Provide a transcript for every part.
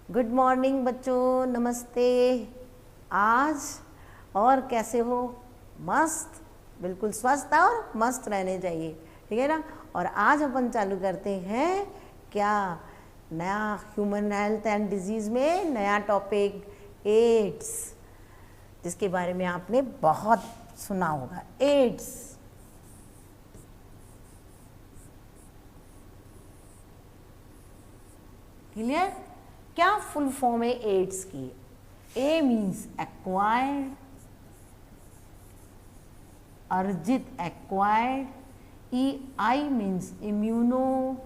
Good morning बच्चों, नमस्ते। आज और कैसे हो? मस्त, बिल्कुल स्वस्थ और मस्त रहने चाहिए, ठीक है ना। और आज अपन चालू करते हैं क्या नया ह्यूमन हेल्थ एंड डिजीज़ में नया टॉपिक एड्स, जिसके बारे में आपने बहुत सुना होगा। AIDS clear? क्या फुल फॉर्म है एड्स की? ए मीन्स एक्वायर्ड, अर्जित एक्वायर्ड। ई I means immuno,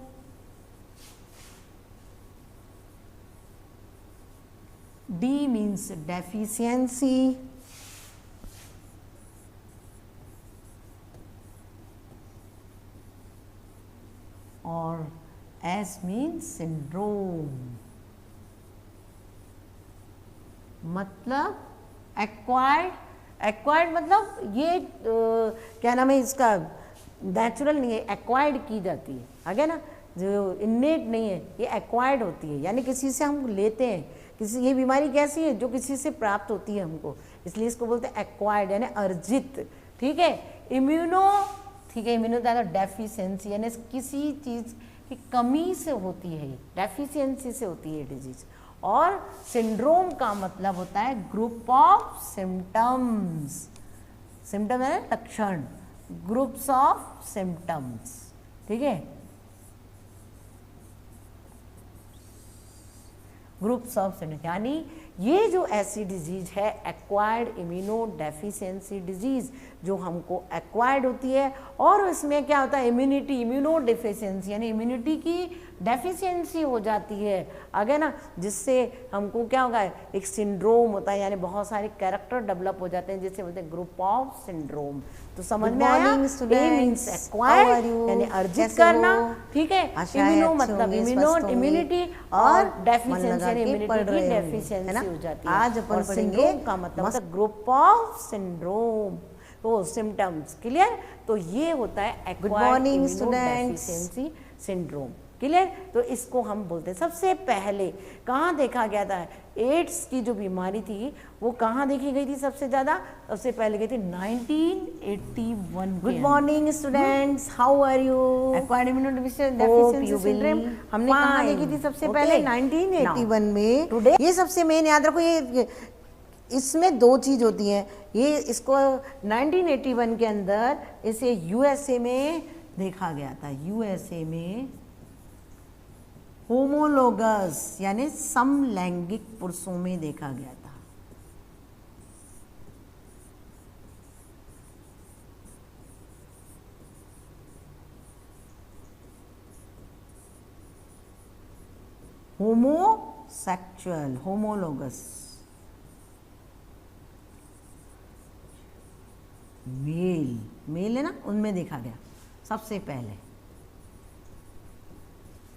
D means deficiency, और एस मीन्स सिंड्रोम। मतलब एक्वायर्ड मतलब ये क्या नाम है इसका, नेचुरल नहीं है, एक्वायर्ड की जाती है, आगे ना, जो इन्नेट नहीं है, ये एक्वायर्ड होती है, यानी किसी से हम लेते हैं। किसी ये बीमारी कैसी है? जो किसी से प्राप्त होती है हमको, इसलिए इसको बोलते हैं एक्वायर्ड यानी अर्जित, ठीक है। इम्यूनो, ठीक है, इम्यूनो ज़्यादा डेफिशिएंसी यानी किसी चीज़ की कमी से होती है, डेफिशिएंसी से होती है डिजीज। और सिंड्रोम का मतलब होता है ग्रुप ऑफ सिम्टम्स। सिम्टम है लक्षण, ग्रुप्स ऑफ सिम्टम्स, ठीक है, ग्रुप्स ऑफ सिम्टम्स। यानी ये जो ऐसी डिजीज है एक्वायर्ड इम्यूनो डेफिशिएंसी डिजीज, जो हमको एक्वायर्ड होती है, और इसमें क्या होता है इम्यूनिटी, इम्यूनो डेफिशिएंसी यानी इम्यूनिटी की डेफिशिएंसी हो जाती है, आगे ना, जिससे हमको क्या होगा, एक सिंड्रोम होता है, यानी बहुत सारे कैरेक्टर डेवलप हो जाते हैं, जिसे बोलते हैं ग्रुप ऑफ सिंड्रोम। तो समझ में आया? ए मींस एक्वायर्ड यानी अर्जित करना, ठीक है, इम्यूनो मतलब इम्यूनिटी, और डेफिशिएंसी यानी इम्यूनिटी की डेफिशिएंसी हो जाती है। आज अपन पढ़ेंगे का मतलब ग्रुप ऑफ सिंड्रोम, तो सिम्टम्स। क्लियर? तो ये होता है acquired immuno deficiency syndrome. Clear? तो इसको हम बोलते हैं। सबसे पहले कहाँ देखा गया था? एड्स की जो बीमारी थी वो कहाँ देखी गई थी सबसे ज़्यादा? सबसे पहले गई थी 1981। Good morning students, how are you? Acquired immuno deficiency syndrome हमने कहाँ देखी थी सबसे पहले? 1981 में। ये सबसे मेन याद रखो, ये इसमें दो चीज़ होती हैं। ये इसको 1981 के अंदर इसे यूएसए में देखा गया था। यूएसए में होमोलोगस यानी समलैंगिक पुरुषों में देखा गया था। होमोसेक्सुअल, होमोलोगस, मेल है ना, उनमें देखा गया सबसे पहले,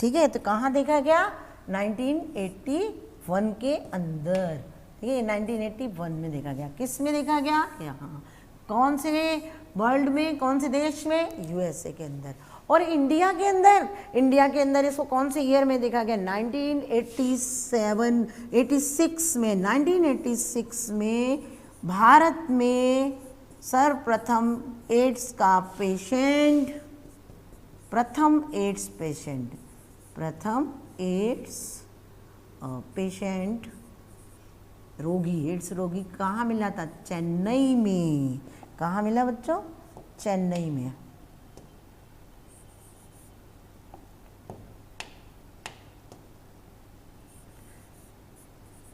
ठीक है। तो कहाँ देखा गया? 1981 के अंदर, ठीक है, 1981 में देखा गया। किस में देखा गया? यहाँ। कौन से वर्ल्ड में, कौन से देश में? यूएसए के अंदर। और इंडिया के अंदर, इंडिया के अंदर इसको कौन से ईयर में देखा गया? 1987, 86 में, 1986 में भारत में सर्वप्रथम एड्स का पेशेंट, प्रथम एड्स पेशेंट, प्रथम एड्स पेशेंट, रोगी, एड्स रोगी कहाँ मिला था? चेन्नई में। कहाँ मिला बच्चों? चेन्नई में।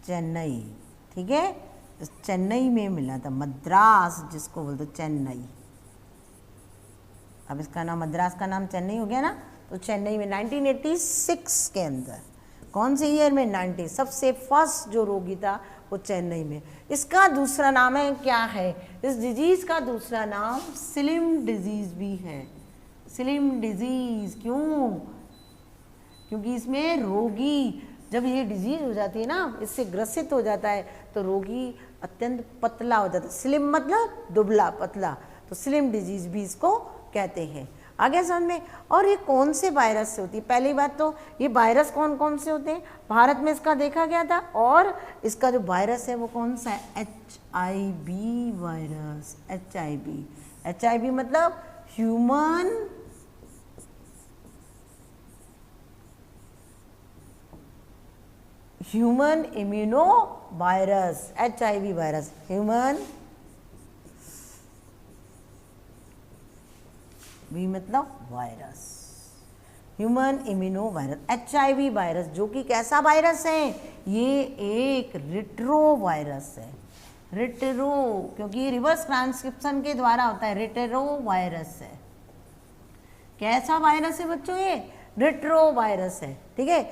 चेन्नई, ठीक है, चेन्नई में मिला था। मद्रास जिसको बोलते चेन्नई, अब इसका नाम, मद्रास का नाम चेन्नई हो गया ना, तो चेन्नई में 1986 के अंदर। कौन से ईयर में? 90। सबसे फर्स्ट जो रोगी था वो चेन्नई में। इसका दूसरा नाम है, क्या है इस डिजीज का दूसरा नाम? स्लिम डिजीज भी है। स्लिम डिजीज क्यों? क्योंकि इसमें रोगी, जब ये डिजीज हो जाती है ना, इससे ग्रसित हो जाता है, तो रोगी अत्यंत पतला हो जाता है। स्लिम मतलब दुबला पतला, तो स्लिम डिजीज भी इसको कहते हैं। आ गया समझ में। और ये कौन से वायरस से होती है? पहली बात तो ये वायरस कौन कौन से होते हैं, भारत में इसका देखा गया था, और इसका जो वायरस है वो कौन सा है? HIV virus. HIV मतलब human immuno virus, HIV virus, V मतलब virus, human immuno virus, HIV virus, जो कि कैसा वायरस है? ये एक रिट्रो वायरस है। रिट्रो, क्योंकि रिवर्स ट्रांसक्रिप्शन के द्वारा होता है, रिट्रो वायरस है। कैसा वायरस है बच्चों? ये रिट्रो वायरस है, ठीक है।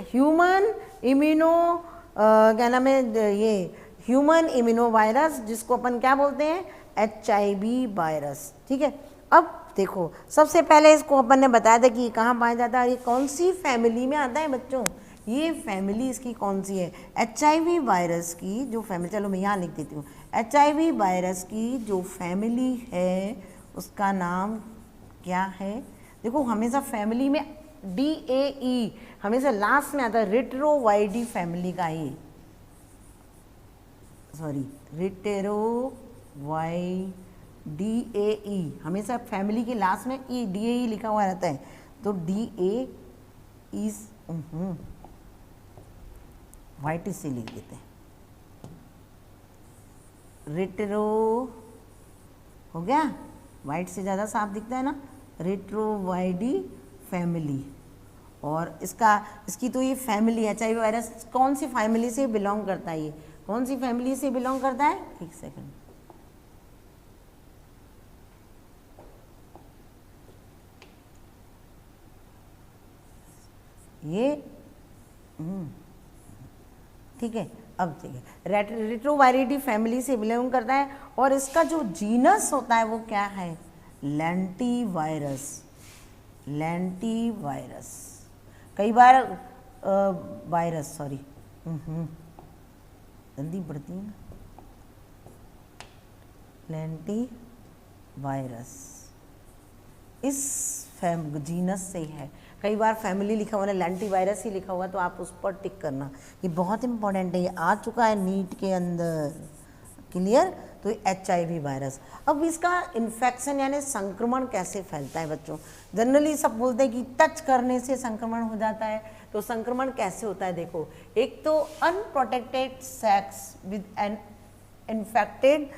ह्यूमन इम्यूनो क्या नाम है, ये ह्यूमन इम्यूनो वायरस, जिसको अपन क्या बोलते हैं? HIV वायरस, ठीक है। अब देखो, सबसे पहले इसको अपन ने बताया था कि ये कहाँ पाया जाता है, ये कौन सी फैमिली में आता है बच्चों? ये फैमिली इसकी कौन सी है? HIV वायरस की जो फैमिली, चलो मैं यहाँ लिख देती हूँ, HIV वायरस की जो फैमिली है उसका नाम क्या है? देखो, हमेशा फैमिली में DAE हमेशा लास्ट में आता है, रिट्रोवाइडी फैमिली का ही, सॉरी, DAE हमेशा फैमिली के लास्ट में DAE लिखा हुआ रहता है, तो DA इज वाइट से लिख देते हैं, रिट्रो हो गया, वाइट से ज़्यादा साफ दिखता है ना, रिट्रोवाइडी फैमिली। और इसकी तो ये फैमिली HIV वायरस कौन सी फैमिली से बिलोंग करता है? ये कौन सी फैमिली से बिलोंग करता है? एक सेकंड, ये ठीक है, अब ठीक है, रिट्रोवायरिडी फैमिली से बिलोंग करता है। और इसका जो जीनस होता है वो क्या है? लेंटीवायरस। कई बार वायरस, सॉरी, जल्दी बढ़ती है, लेंटीवायरस इस जीनस से है। कई बार फैमिली लिखा हुआ है, लेंटीवायरस ही लिखा हुआ, तो आप उस पर टिक करना, ये बहुत इंपॉर्टेंट है, ये आ चुका है नीट के अंदर, क्लियर। तो HIV वायरस। अब इसका इन्फेक्शन यानी संक्रमण कैसे फैलता है बच्चों? जनरली सब बोलते हैं कि टच करने से संक्रमण हो जाता है, तो संक्रमण कैसे होता है? देखो, एक तो unprotected sex with an infected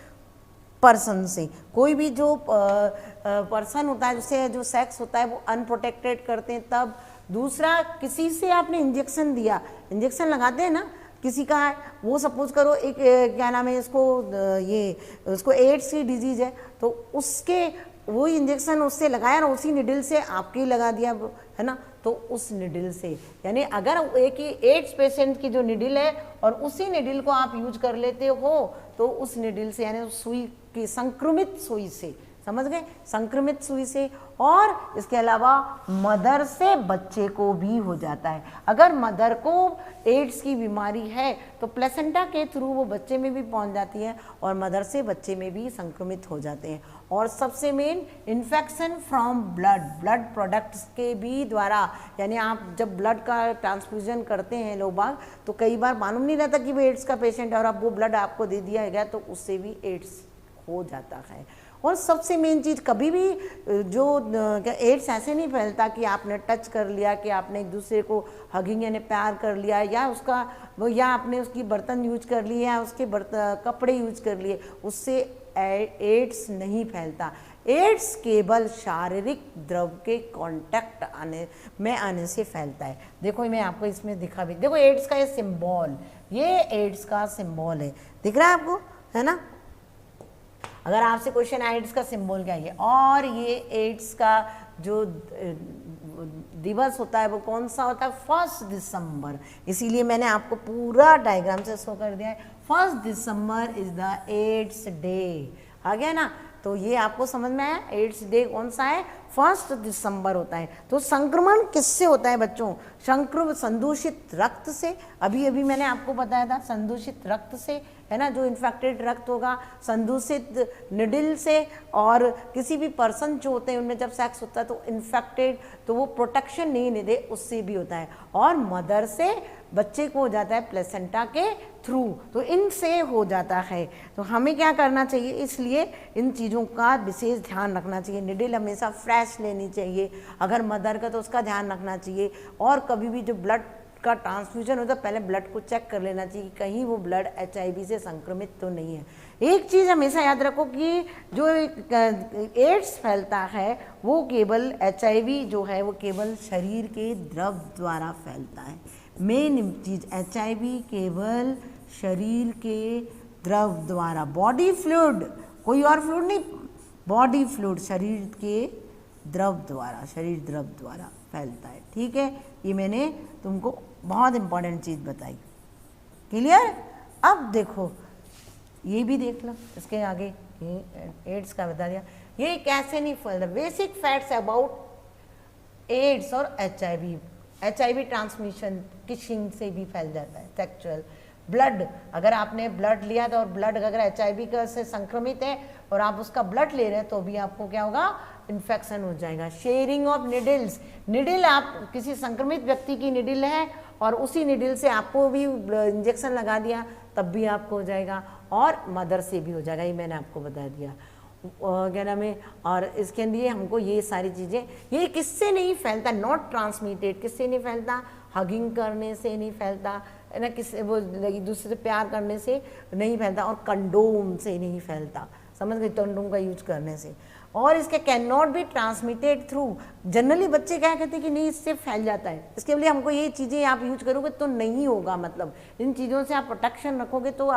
person से, कोई भी जो पर्सन होता है, जिससे जो सेक्स होता है वो अनप्रोटेक्टेड करते हैं तब। दूसरा, किसी से आपने इंजेक्शन दिया, इंजेक्शन लगाते हैं ना किसी का, वो सपोज करो एक क्या नाम है इसको, उसको एड्स की डिजीज है, तो उसके वो इंजेक्शन उससे लगाया ना, उसी निडल से आपके लगा दिया, है ना, तो उस निडल से, यानी अगर एक ही एड्स पेशेंट की जो निडल है और उसी निडल को आप यूज कर लेते हो, तो उस निडल से यानी सुई की संक्रमित सुई से, समझ गए, संक्रमित सुई से। और इसके अलावा मदर से बच्चे को भी हो जाता है। अगर मदर को एड्स की बीमारी है तो प्लेसेंटा के थ्रू वो बच्चे में भी पहुंच जाती है और मदर से बच्चे में भी संक्रमित हो जाते हैं। और सबसे main, infection from blood products के भी द्वारा, यानी आप जब ब्लड का ट्रांसफ्यूजन करते हैं लोग बाग, तो कई बार मालूम नहीं रहता कि वो एड्स का पेशेंट है, और अब वो ब्लड आपको दे दिया गया तो उससे भी एड्स हो जाता है। और सबसे मेन चीज़, कभी भी जो एड्स ऐसे नहीं फैलता कि आपने टच कर लिया, कि आपने एक दूसरे को हगिंग यानी प्यार कर लिया, या आपने उसकी बर्तन यूज कर लिए, या उसके कपड़े यूज कर लिए, उससे एड्स नहीं फैलता। एड्स केवल शारीरिक द्रव के कांटेक्ट आने से फैलता है। देखो, मैं आपको इसमें दिखा भी, देखो एड्स का ये सिंबल, ये एड्स का सिंबल है, दिख रहा है आपको, है ना। अगर आपसे क्वेश्चन एड्स का सिंबल क्या है, और ये एड्स का जो दिवस होता है वो कौन सा होता है? 1 दिसंबर। इसीलिए मैंने आपको पूरा डायग्राम से शो कर दिया है। 1 दिसंबर इज द एड्स डे, आ गया ना। तो ये आपको समझ में आया, एड्स डे कौन सा है? 1 दिसंबर होता है। तो संक्रमण किससे होता है बच्चों? संदूषित रक्त से, अभी मैंने आपको बताया था, संदूषित रक्त से है ना, जो इन्फेक्टेड रक्त होगा संदूषित निडल से, और किसी भी पर्सन जो होते हैं उनमें जब सेक्स होता है तो इन्फेक्टेड, तो वो प्रोटेक्शन नहीं दे उससे भी होता है, और मदर से बच्चे को हो जाता है प्लेसेंटा के थ्रू, तो इनसे हो जाता है। तो हमें क्या करना चाहिए, इसलिए इन चीज़ों का विशेष ध्यान रखना चाहिए। निडल हमेशा फ्रेश लेनी चाहिए, अगर मदर का तो उसका ध्यान रखना चाहिए, और कभी भी जो ब्लड का ट्रांसफ्यूजन होता है पहले ब्लड को चेक कर लेना चाहिए कहीं वो ब्लड HIV से संक्रमित तो नहीं है। एक चीज़ हमेशा याद रखो कि जो एड्स फैलता है वो केवल HIV जो है वो केवल शरीर के द्रव द्वारा फैलता है। मेन चीज़ HIV केवल शरीर के द्रव द्वारा, बॉडी फ्लूइड, कोई और फ्लूइड नहीं, बॉडी फ्लूइड शरीर के द्रव द्वारा, शरीर द्रव द्वारा फैलता है। ठीक है, ये मैंने तुमको बहुत इंपॉर्टेंट चीज़ बताई। क्लियर? अब देखो ये भी देख लो, इसके आगे ये एड्स का बता दिया, ये कैसे नहीं फैलता। बेसिक फैक्ट्स अबाउट एड्स और HIV ट्रांसमिशन किसिंग से भी फैल जाता है। सेक्चुअल ब्लड, अगर आपने ब्लड लिया था और ब्लड अगर HIV का से संक्रमित है और आप उसका ब्लड ले रहे हैं तो भी आपको क्या होगा, इन्फेक्शन हो जाएगा। शेयरिंग ऑफ निडल्स, निडल आप किसी संक्रमित व्यक्ति की निडल है और उसी निडल से आपको भी इंजेक्शन लगा दिया तब भी आपको हो जाएगा, और मदर से भी हो जाएगा, ये मैंने आपको बता दिया। क्या नाम है, और इसके लिए हमको ये सारी चीज़ें, ये किससे नहीं फैलता, नॉट ट्रांसमिटेड, किससे नहीं फैलता, हगिंग करने से नहीं फैलता है ना, किस वो एक दूसरे से प्यार करने से नहीं फैलता, और कंडोम से नहीं फैलता, समझ गए, कंडोम का यूज करने से। और इसके can not be transmitted through, generally बच्चे क्या कहते हैं कि नहीं इससे फैल जाता है, इसके लिए हमको ये चीज़ें आप यूज करोगे तो नहीं होगा, मतलब इन चीज़ों से आप प्रोटेक्शन रखोगे तो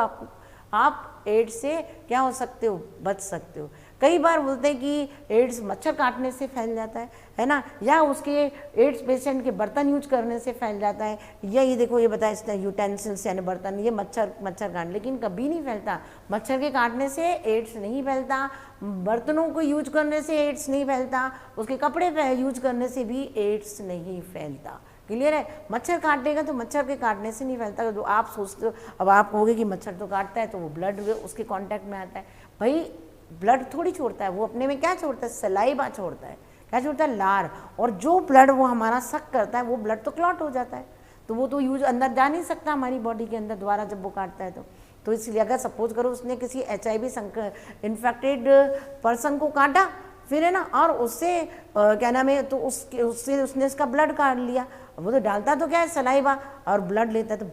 आप एड्स से क्या हो सकते हो, बच सकते हो। कई बार बोलते हैं कि एड्स मच्छर काटने से फैल जाता है ना, या उसके एड्स पेशेंट के बर्तन यूज करने से फैल जाता है, या ये देखो ये बताया इसने यूटेंसिल्स यानी बर्तन, ये मच्छर काट, लेकिन कभी नहीं फैलता। मच्छर के काटने से एड्स नहीं फैलता, बर्तनों को यूज करने से एड्स नहीं फैलता, उसके कपड़े यूज करने से भी एड्स नहीं फैलता। क्लियर है? मच्छर काटेगा तो मच्छर के काटने से नहीं फैलता। जो आप सोचते हो, अब आप कहोगे कि मच्छर तो काटता है तो वो ब्लड उसके कांटेक्ट में आता है, भाई ब्लड थोड़ी छोड़ता है, वो अपने में क्या छोड़ता है, सलाइवा छोड़ता है, क्या छोड़ता है, लार, और जो ब्लड वो हमारा सक करता है वो ब्लड तो क्लॉट हो जाता है, तो वो तो यूज अंदर जा नहीं सकता हमारी बॉडी के अंदर दोबारा जब वो काटता है तो इसलिए अगर सपोज करो उसने किसी HIV इन्फेक्टेड पर्सन को काटा फिर है ना, और उससे क्या नाम है, तो उससे उसने उसका ब्लड काट लिया, वो तो डालता तो क्या है, सलाइवा, और ब्लड लेता है तो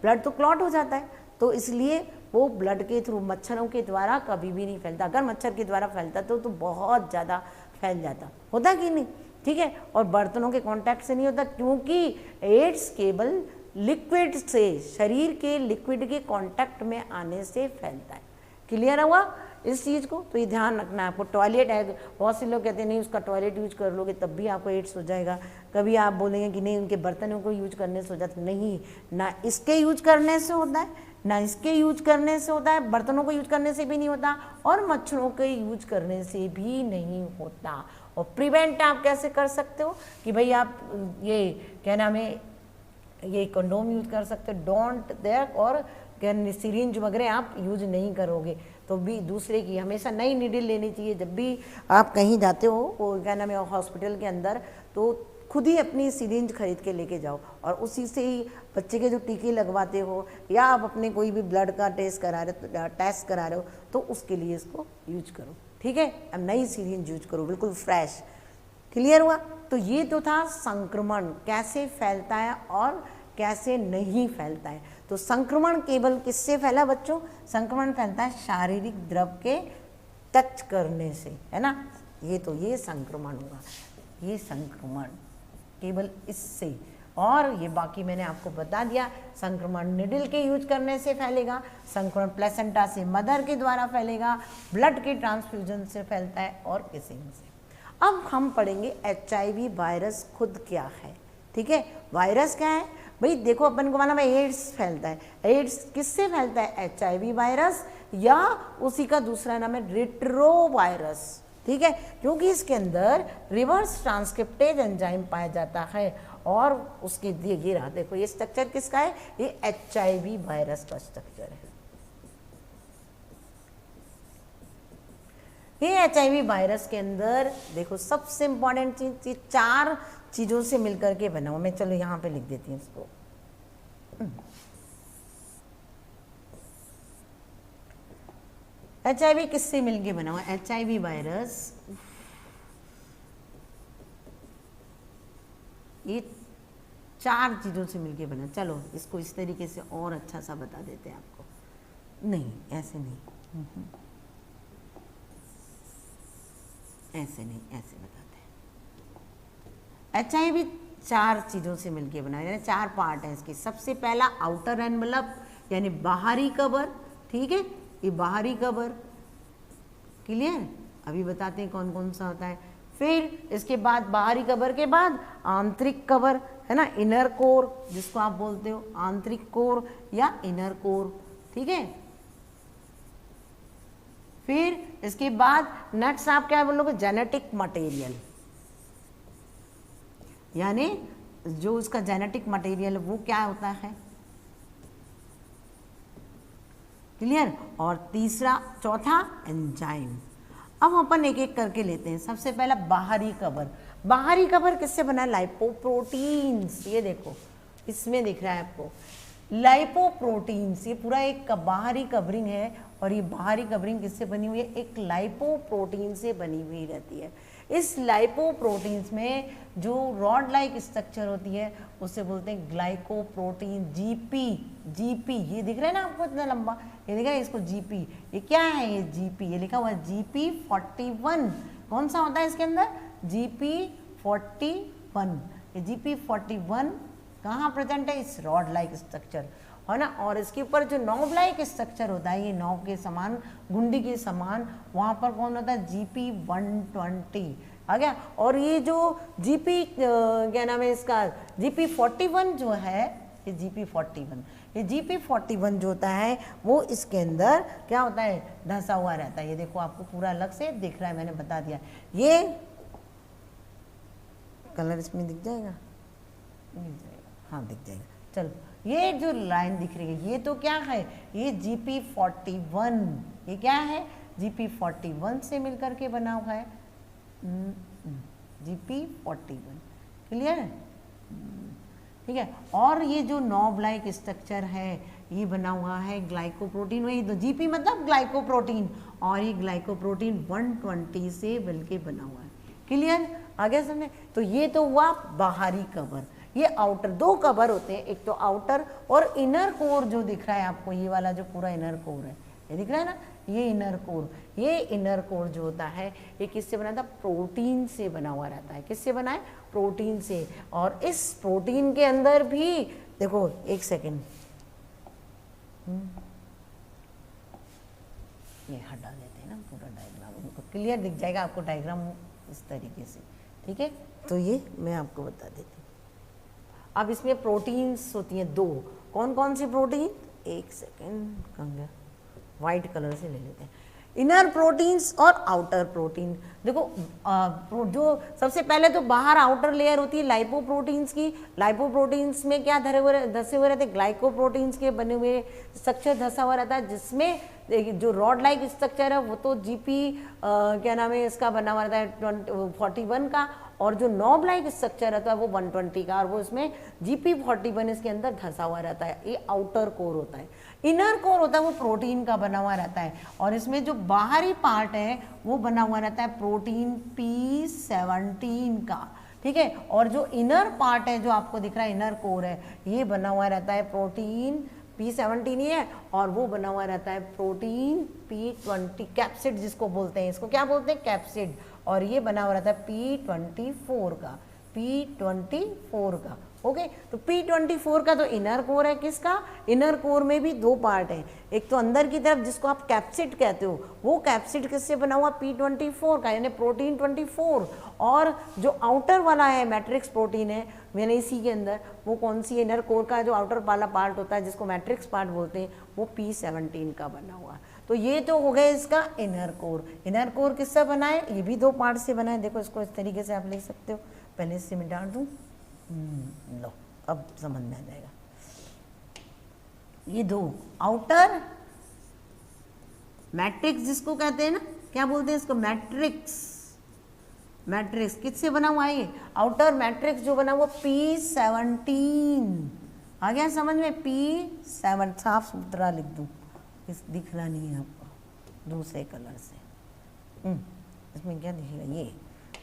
ब्लड तो क्लॉट हो जाता है, तो इसलिए वो ब्लड के थ्रू, मच्छरों के द्वारा कभी भी नहीं फैलता। अगर मच्छर के द्वारा फैलता तो बहुत ज़्यादा फैल जाता, होता कि नहीं? ठीक है, और बर्तनों के कांटेक्ट से नहीं होता, क्योंकि एड्स केवल लिक्विड से, शरीर के लिक्विड के कांटेक्ट में आने से फैलता है। क्लियर हुआ इस चीज़ को? तो ये ध्यान रखना है आपको। टॉयलेट है, बहुत से लोग कहते हैं नहीं उसका टॉयलेट यूज कर लोगे तब भी आपको एड्स हो जाएगा, कभी आप बोलेंगे कि नहीं उनके बर्तनों को यूज करने से हो जाता, नहीं, ना इसके यूज करने से होता है, ना इसके यूज करने से होता है, बर्तनों को यूज करने से भी नहीं होता, और मच्छरों के यूज करने से भी नहीं होता। और प्रिवेंट आप कैसे कर सकते हो कि भाई आप ये क्या नाम है, ये कंडोम यूज कर सकते हो, डोंट देयर, और सिरिंज वगैरह आप यूज नहीं करोगे तो भी दूसरे की हमेशा नई नीडल लेनी चाहिए। जब भी आप कहीं जाते हो, वो क्या नाम है, हॉस्पिटल के अंदर, तो खुद ही अपनी सिरिंज खरीद के लेके जाओ, और उसी से ही बच्चे के जो टीके लगवाते हो, या आप अपने कोई भी ब्लड का टेस्ट करा रहे हो तो उसके लिए इसको यूज करो। ठीक है, अब नई सिरिंज यूज करो, बिल्कुल फ्रेश। क्लियर हुआ? तो ये तो था संक्रमण कैसे फैलता है और कैसे नहीं फैलता है। तो संक्रमण केवल किससे फैला बच्चों? संक्रमण फैलता है शारीरिक द्रव के टच करने से, है ना, ये संक्रमण होगा, ये संक्रमण केवल इससे। और ये बाकी मैंने आपको बता दिया, संक्रमण निडल के यूज करने से फैलेगा, संक्रमण प्लेसेंटा से, मदर के द्वारा फैलेगा, ब्लड के ट्रांसफ्यूजन से फैलता है, और किसिंग से। अब हम पढ़ेंगे HIV वायरस खुद क्या है। ठीक है, वायरस क्या है भाई? देखो अपन को मालूम है एड्स फैलता है, एड्स किससे फैलता है? HIV वायरस, या उसी का दूसरा नाम है रेट्रो वायरस। ठीक है, क्योंकि इसके अंदर रिवर्स ट्रांसक्रिप्टेज एंजाइम पाया जाता है, और उसके ये रहा, देखो ये स्ट्रक्चर किसका है? ये HIV वायरस का स्ट्रक्चर है। ये HIV वायरस के अंदर देखो सबसे इंपॉर्टेंट चीज, ये 4 चीजों से मिलकर के बना हुआ। मैं चलो यहाँ पे लिख देती हूँ इसको। HIV किससे मिलके बना हुआ? HIV वायरस ये 4 चीजों से मिलके बना। चलो इसको इस तरीके से और अच्छा सा बता देते हैं आपको। नहीं ऐसे नहीं, ऐसे नहीं, ऐसे बताते हैं। HIV 4 चीजों से मिलके बना, यानी 4 पार्ट है इसके। सबसे पहला आउटर एनवलप यानी बाहरी कवर, ठीक है, ये बाहरी कवर, क्लियर। अभी बताते हैं कौन कौन सा होता है। फिर इसके बाद बाहरी कवर के बाद आंतरिक कवर है ना, इनर कोर जिसको आप बोलते हो, आंतरिक कोर या इनर कोर, ठीक है। फिर इसके बाद नेक्स्ट आप क्या बोलोगे? जेनेटिक मटेरियल, यानी जो उसका जेनेटिक मटेरियल वो क्या होता है, क्लियर। और तीसरा चौथा एंजाइम। अब अपन एक एक करके लेते हैं। सबसे पहला बाहरी कवर। बाहरी कवर किससे बना है? लाइपोप्रोटीन्स। ये देखो इसमें दिख रहा है आपको लाइपोप्रोटीन्स। ये पूरा एक बाहरी कवरिंग है, और ये बाहरी कवरिंग किससे बनी हुई है? एक लाइपोप्रोटीन से बनी हुई रहती है। इस लाइपोप्रोटीन्स में जो रॉड लाइक स्ट्रक्चर होती है उससे बोलते हैं ग्लाइकोप्रोटीन, जीपी। जीपी ये दिख रहा है ना आपको इतना लंबा, ये दिख रहा है इसको जीपी। ये क्या है? ये जीपी, ये लिखा हुआ है GP41। कौन सा होता है इसके अंदर? GP41। ये GP41 कहाँ प्रेजेंट है? इस रॉड लाइक स्ट्रक्चर है ना। और इसके ऊपर जो नॉब लाइक स्ट्रक्चर होता है, ये नॉब के समान, गुंडी के समान, वहाँ पर कौन होता है? GP120 आ गया। और ये जो GP क्या नाम है इसका? GP41 जो है, ये GP41, ये GP41 जो होता है वो इसके अंदर क्या होता है? धंसा हुआ रहता है। ये देखो आपको पूरा अलग से दिख रहा है, मैंने बता दिया। ये कलर इसमें दिख जाएगा, हाँ दिख जाएगा। चलो ये जो लाइन दिख रही है ये तो क्या है? ये GP41। ये क्या है? GP41 से मिलकर के बना हुआ है GP41, क्लियर है, ठीक है। और ये जो नॉब लाइक स्ट्रक्चर है ये बना हुआ है ग्लाइकोप्रोटीन। वही तो GP मतलब ग्लाइकोप्रोटीन, और ये ग्लाइकोप्रोटीन 120 से मिलके बना हुआ है, क्लियर। आगे समझे? तो ये तो हुआ बाहरी कवर। ये आउटर, 2 कवर होते हैं, एक तो आउटर और इनर कोर जो दिख रहा है आपको, ये वाला जो पूरा इनर कोर है, ये दिख रहा है ना, ये इनर कोर। ये इनर कोर जो होता है ये किससे बना था? प्रोटीन से बना हुआ रहता है। किससे बना है? प्रोटीन से। और इस प्रोटीन के अंदर भी देखो, एक सेकेंड, ये हटा देते हैं ना पूरा डायग्राम, उनको क्लियर दिख जाएगा आपको डायग्राम इस तरीके से, ठीक है। तो ये मैं आपको बता देती हूँ। अब इसमें प्रोटीन्स होती हैं 2। कौन कौन सी प्रोटीन? एक सेकेंड, कहाँ गया? वाइट कलर से ले लेते हैं। इनर प्रोटीन्स और आउटर प्रोटीन। देखो जो सबसे पहले तो बाहर आउटर लेयर होती है लाइपोप्रोटीन्स की। लाइपोप्रोटीन्स में क्या धसे हुए रहते हैं? ग्लाइकोप्रोटीन्स के बने हुए स्ट्रक्चर धसा हुआ रहता है, जिसमें जो रॉड लाइक स्ट्रक्चर है वो तो GP क्या नाम है इसका बना हुआ रहता है 41 का, और जो नॉब लाइक स्ट्रक्चर रहता है वो 120 का, और वो इसमें GP41 इसके अंदर धसा हुआ रहता है। ये आउटर कोर होता है। इनर कोर होता है वो प्रोटीन का बना हुआ रहता है, और इसमें जो बाहरी पार्ट है वो बना हुआ रहता है प्रोटीन P17 का, ठीक है। और जो इनर पार्ट है जो आपको दिख रहा है इनर कोर है, ये बना हुआ रहता है प्रोटीन P17 ही है, और वो बना हुआ रहता है प्रोटीन P20 कैप्सिड जिसको बोलते हैं। इसको क्या बोलते हैं? कैप्सिड। और ये बना हुआ रहता है P24 का, P24 का, ओके। तो P24 का तो इनर कोर है। किसका? इनर कोर में भी 2 पार्ट है, एक तो अंदर की तरफ जिसको आप कैप्सिड कहते हो, वो कैप्सिड किससे बना हुआ? P24 का, यानी प्रोटीन 24। और जो आउटर वाला है मैट्रिक्स प्रोटीन है, यानी इसी के अंदर वो कौन सी? इनर कोर का जो आउटर वाला पार्ट होता है जिसको मैट्रिक्स पार्ट बोलते हैं, वो P17 का बना हुआ। तो ये तो हो गया इसका इनर कोर। इनर कोर किससे बना है? ये भी 2 पार्ट से बना है। देखो इसको इस तरीके से आप लिख सकते हो। पहले इससे मिटा दूं, लो अब समझ में आ जाएगा। ये 2 आउटर मैट्रिक्स जिसको कहते हैं ना, क्या बोलते हैं इसको, मैट्रिक्स। मैट्रिक्स किससे बना हुआ है ये, आउटर मैट्रिक्स जो बना हुआ P17, आ गया समझ में, P7, साफ सुथरा लिख दूँ, इस दिखना नहीं है आपको दूसरे कलर से, इसमें क्या दिखेगा, ये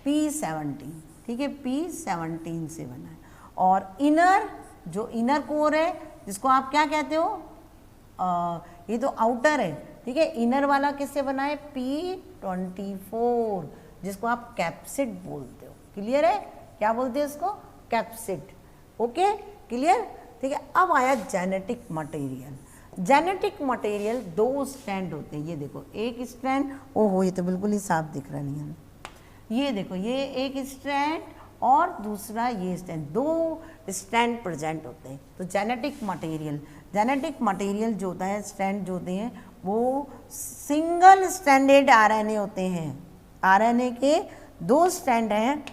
P17, ठीक है, P17 से बना है। और इनर, जो इनर कोर है जिसको आप क्या कहते हो, ये तो आउटर है, ठीक है, इनर वाला किससे बना है, P24, जिसको आप कैप्सिड बोलते हो। क्लियर है, क्या बोलते हैं इसको, कैप्सिड। ओके, क्लियर, ठीक है। अब आया genetic material. Genetic material 2 strand होते हैं, ये देखो एक स्ट्रैंड, ओहो ये तो बिल्कुल ही साफ दिख रहा नहीं है, ये देखो ये एक स्ट्रैंड और दूसरा ये स्ट्रैंड, 2 स्ट्रैंड प्रेजेंट होते हैं। तो जेनेटिक मटेरियल जो होता है, स्ट्रैंड जो होते हैं वो सिंगल स्ट्रैंडेड आरएनए होते हैं। आरएनए के 2 स्ट्रैंड हैं,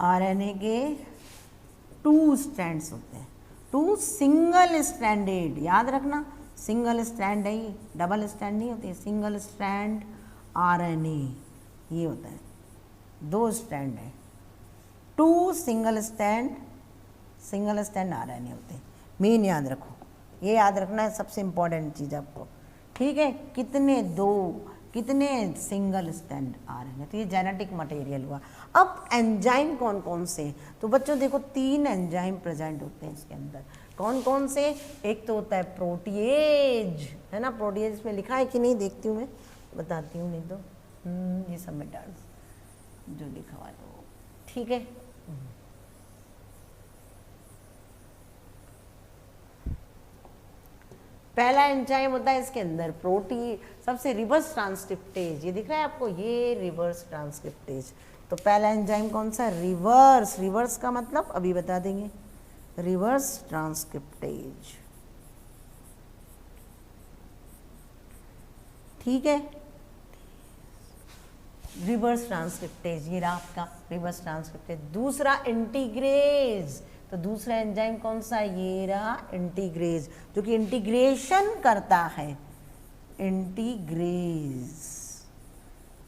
आरएनए के 2 स्ट्रैंड्स होते हैं, 2 सिंगल स्ट्रैंडेड, याद रखना सिंगल स्ट्रैंड है ये, डबल स्ट्रैंड नहीं होते, सिंगल स्ट्रैंड आरएनए ये होता है, 2 स्ट्रैंड है, 2 सिंगल स्ट्रैंड आरएनए होते हैं। मेन याद रखो, ये याद रखना है सबसे इंपॉर्टेंट चीज़ आपको, ठीक है, कितने सिंगल स्ट्रैंड आरएनए, तो ये जेनेटिक मटेरियल हुआ। अब एंजाइम कौन कौन से, तो बच्चों देखो 3 एंजाइम प्रेजेंट होते हैं इसके अंदर, कौन कौन से, एक तो होता है प्रोटीएज, है ना, प्रोटीएज में लिखा है कि नहीं, देखती हूँ मैं, बताती हूँ, नहीं तो ये सब में डाल जो लिखा हुआ है वो, ठीक है। पहला एंजाइम होता है इसके अंदर प्रोटीन, सबसे रिवर्स ट्रांसक्रिप्टेज, ये दिख रहा है आपको, ये रिवर्स ट्रांसक्रिप्टेज। तो पहला एंजाइम कौन सा, रिवर्स का मतलब अभी बता देंगे, रिवर्स ट्रांसक्रिप्टेज, ठीक है, रिवर्स ट्रांसक्रिप्टेज, ये रहा आपका रिवर्स ट्रांसक्रिप्टेज। दूसरा इंटीग्रेज, तो दूसरा एंजाइम कौन सा, ये रहा इंटीग्रेज, जो कि इंटीग्रेशन करता है, इंटीग्रेज,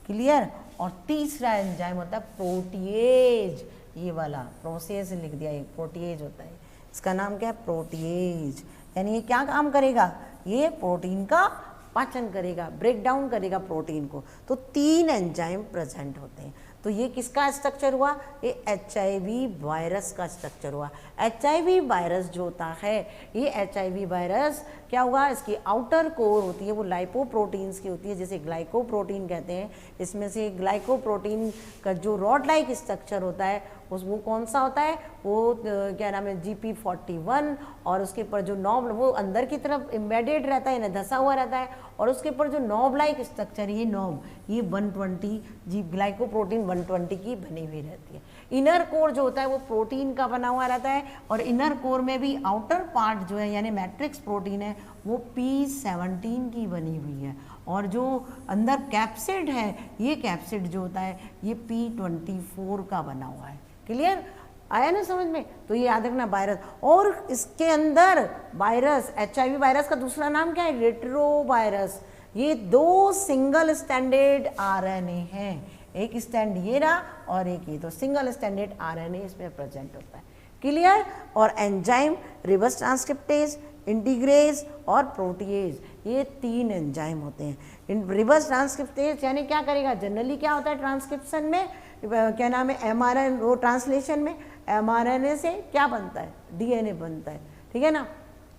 क्लियर। और तीसरा एंजाइम होता है प्रोटीएज, ये वाला प्रोसेस लिख दिया, ये प्रोटीएज होता है, इसका नाम क्या है, प्रोटीएज। यानी ये क्या काम करेगा, ये प्रोटीन का पाचन करेगा, ब्रेक डाउन करेगा प्रोटीन को। तो 3 एंजाइम प्रेजेंट होते हैं। तो ये किसका स्ट्रक्चर हुआ, ये HIV वायरस का स्ट्रक्चर हुआ। HIV वायरस जो होता है, ये HIV वायरस क्या हुआ, इसकी आउटर कोर होती है वो लाइपोप्रोटीन्स की होती है, जिसे ग्लाइकोप्रोटीन कहते हैं। इसमें से ग्लाइकोप्रोटीन का जो रॉड लाइक स्ट्रक्चर होता है वो कौन सा होता है, वो क्या नाम है, GP41, और उसके ऊपर जो नॉब, वो अंदर की तरफ एम्बेडेड रहता है, यानी धंसा हुआ रहता है, और उसके ऊपर जो नॉब लाइक स्ट्रक्चर, ये नॉब, ये 120 जी ग्लाइकोप्रोटीन 120 की बनी हुई रहती है। इनर कोर जो होता है वो प्रोटीन का बना हुआ रहता है, और इनर कोर में भी आउटर पार्ट जो है यानी मैट्रिक्स प्रोटीन है वो P17 की बनी हुई है, और जो अंदर कैप्सिड है, ये कैप्सिड जो होता है ये P24 का बना हुआ है। क्लियर, आया ना समझ में। तो ये याद रखना वायरस, और इसके अंदर वायरस, HIV वायरस का दूसरा नाम क्या है, रेट्रोवायरस। ये 2 सिंगल स्टैंडर्ड RNA हैं, एक स्टैंड ये रहा और एक ये, तो सिंगल स्टैंडर्ड RNA इसमें प्रेजेंट होता है। क्लियर। और एंजाइम रिवर्स ट्रांसक्रिप्टेज, इंटीग्रेज और प्रोटीएज, ये 3 एंजाइम होते हैं। इन रिवर्स ट्रांसक्रिप्टेज यानी क्या करेगा, जनरली क्या होता है ट्रांसक्रिप्शन में, क्या नाम है, mRNA, वो ट्रांसलेशन में mRNA से क्या बनता है, DNA बनता है, ठीक है ना,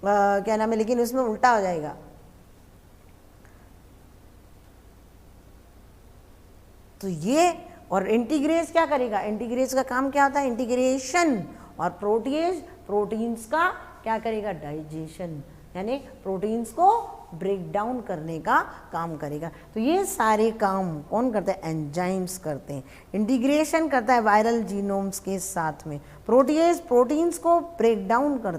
क्या नाम है, लेकिन उसमें उल्टा हो जाएगा। तो ये, और इंटीग्रेज क्या करेगा, इंटीग्रेज का काम क्या होता है, इंटीग्रेशन, और प्रोटीएज प्रोटीन्स का क्या करेगा, डाइजेशन, यानी प्रोटीन्स को ब्रेक डाउन करने का काम करेगा। तो ये सारे काम कौन करते हैं, एंजाइम्स करते हैं। इंटीग्रेशन करता है वायरल जीनोम्स के साथ में, प्रोटीएज प्रोटीन्स को ब्रेक डाउन करता है।